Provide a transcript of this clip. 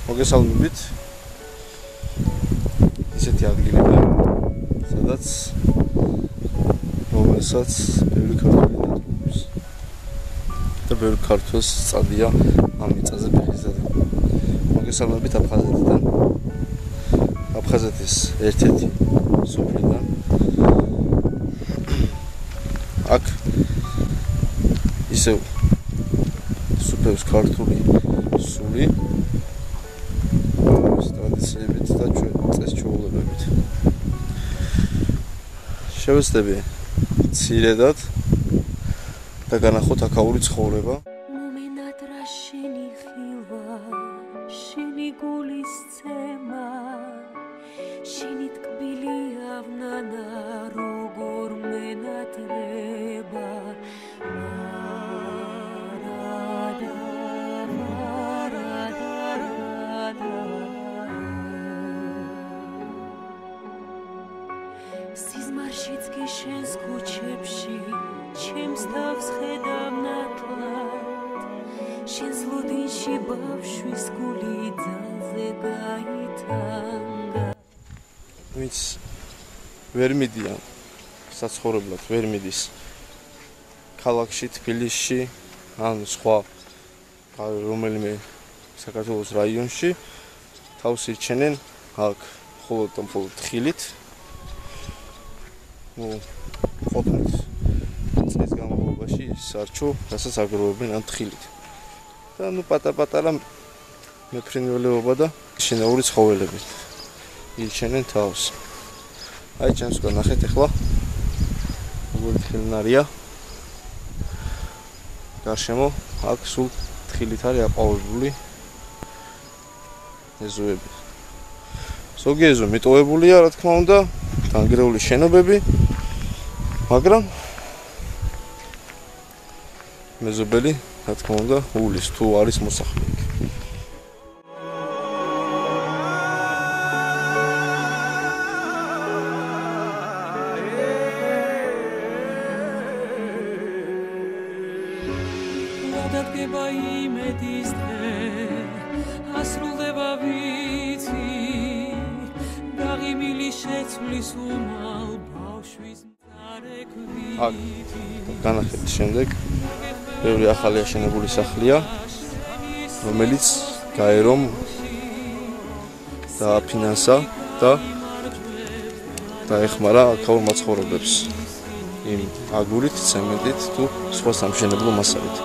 მოგესალმებით. ისეთი ადგილიდან, სადაც რომელსაც ბევრი ქართველი დატოვებს. და ბევრი ქართველს წადია ამ მიწაზე ფეხიზად. მოგესალმებით აფხაზეთიდან. აფხაზეთის ერთ-ერთი სოფლიდან. აქ ისევ სუფევს ქართული სული ტრადიციებით და წესჩვეულებებით. შევეცდები მცირედად და განახოთ აქაური ცხოვრება. შენი ტკბილი ავნანა როგორ მენატრება სიზმარშიც კი შენს ქუჩებში ჩემს თავს ხედავ ნათლად შენს ლოდინში ბავშვის გული ძალზე გაითანგა ვინც ვერ მიდიან საცხოვრებლად ვერ მიდის ქალაქში თბილისში ან სხვა რომელიმე საქართველოს რაიონში თავს ირჩენენ აქ მხოლოდ თხილით ყოფნით წლის განმავლობაში სარჩო რასაც აგროვებენ ამ თხილით და პატარ-პატარა მეფრინველეობა და შინაური ცხოველები ირჩენენ თავს. აი ჩემს უკვე ნახეთ ახლა როგორი თხილნარია გარშემო აქ სულ თხილით არის აყვავებული ეზოები. ზოგი ეზო მიტოვებულია რა თქმა უნდა დანგრეული შენობები მაგრამ მეზობელი რა თქმა უნდა ულის თუ არის მოსახლე დადგება იმედის დღე ასრულდება ვიცი დაღიმილი შეცვლის უმალ ბავშვის მწარეკვით განახეთ შემდეგ ბევრი ახალი აშენებული სახლია რომელიც გაერომ დააფინანსა და დაეხმარა აქაურ მაცხოვრებლებს იმ აგურით, ცემენტით თუ სხვა სამშენებლო მასალით.